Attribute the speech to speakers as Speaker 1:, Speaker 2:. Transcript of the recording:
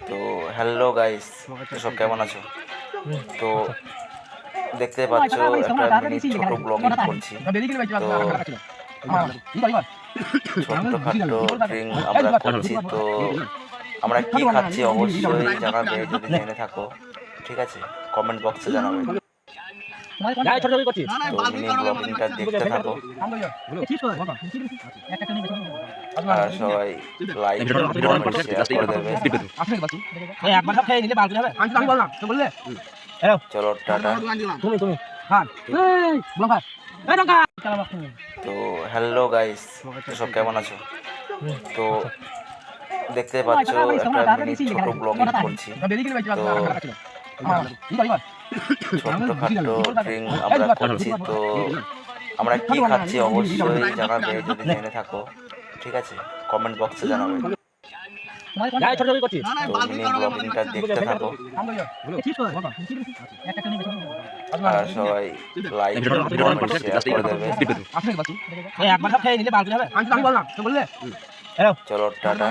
Speaker 1: তো hello guys, সব কেমন আছো? তো দেখতে পাচ্ছ একটা মিনি ছোট ব্লগিং করছি। তো ছোট্টখাটো ড্রিঙ্ক আমরা করছি। তো আমরা কি খাচ্ছি অবশ্যই জানাবে, যদি জেনে থাকো। ঠিক আছে, কমেন্ট বক্সে জানাবে। তো মিনি ব্লগিংটা দেখতে থাকো আর সবাই লাইক কমেন্ট শেয়ার করে দেবে। চলো টাটা। তো হ্যালো গাইস, সব কেমন আছো? তো দেখতে পাচ্ছ একটা মিনি ছোট ব্লগিং করছি। তো ছোট্টখাটো ড্রিঙ্ক আমরা করছি। তো আমরা কি খাচ্ছি অবশ্যই জানাবে, যদি জেনে থাকো। ঠিক আছে, কমেন্ট বক্সে জানাবে। তো মিনি ব্লগিংটা দেখতে থাকো আর সবাই লাইক কমেন্ট শেয়ার করে দেবে। চলো টাটা।